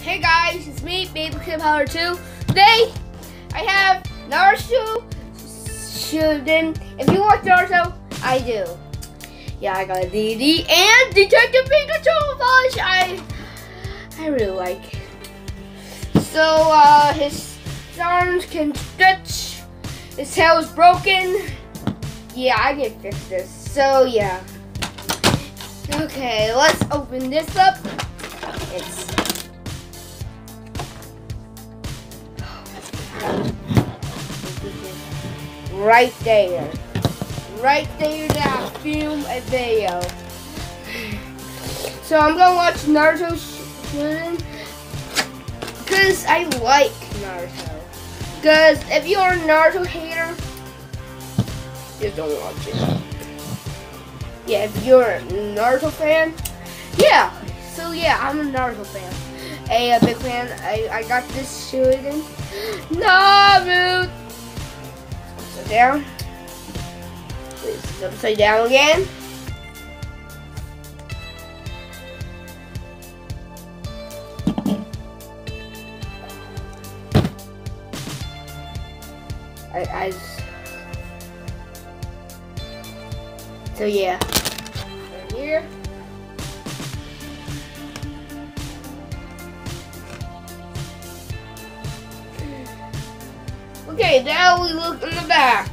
Hey guys, it's me, Baby Kid Power 2. Today, I have Naruto shippuden. If you watch Naruto, I do. Yeah, I got a DVD and Detective Pikachu plush. I really like it. So, his arms can stretch. His tail is broken. Yeah, I can fix this. So, yeah. Okay, let's open this up. It's right there that film a video. So I'm gonna watch Naruto shippuden because I like Naruto. Because if you're a Naruto hater, just don't watch it. Yeah, if you're a Naruto fan, yeah. So yeah, I'm a Naruto fan. A big fan. I got this shippuden. Naruto. Upside down. Please, it's upside down again. So yeah, right here. Okay, now we look in the back.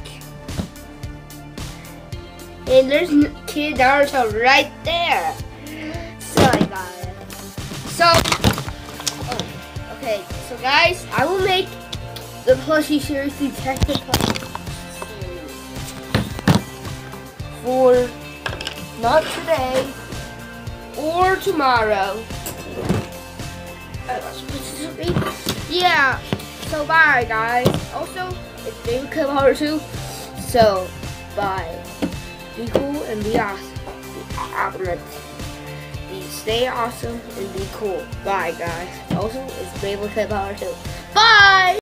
And there's Kid Naruto right there. So I got it. So, okay, so guys, I will make the plushie series Detective Plushie series for not today or tomorrow. Yeah. So bye guys. Also, it's David Kid Power 2. So bye. Be cool and be awesome. Stay awesome and be cool. Bye guys. Also, it's David Kid Power 2. Bye!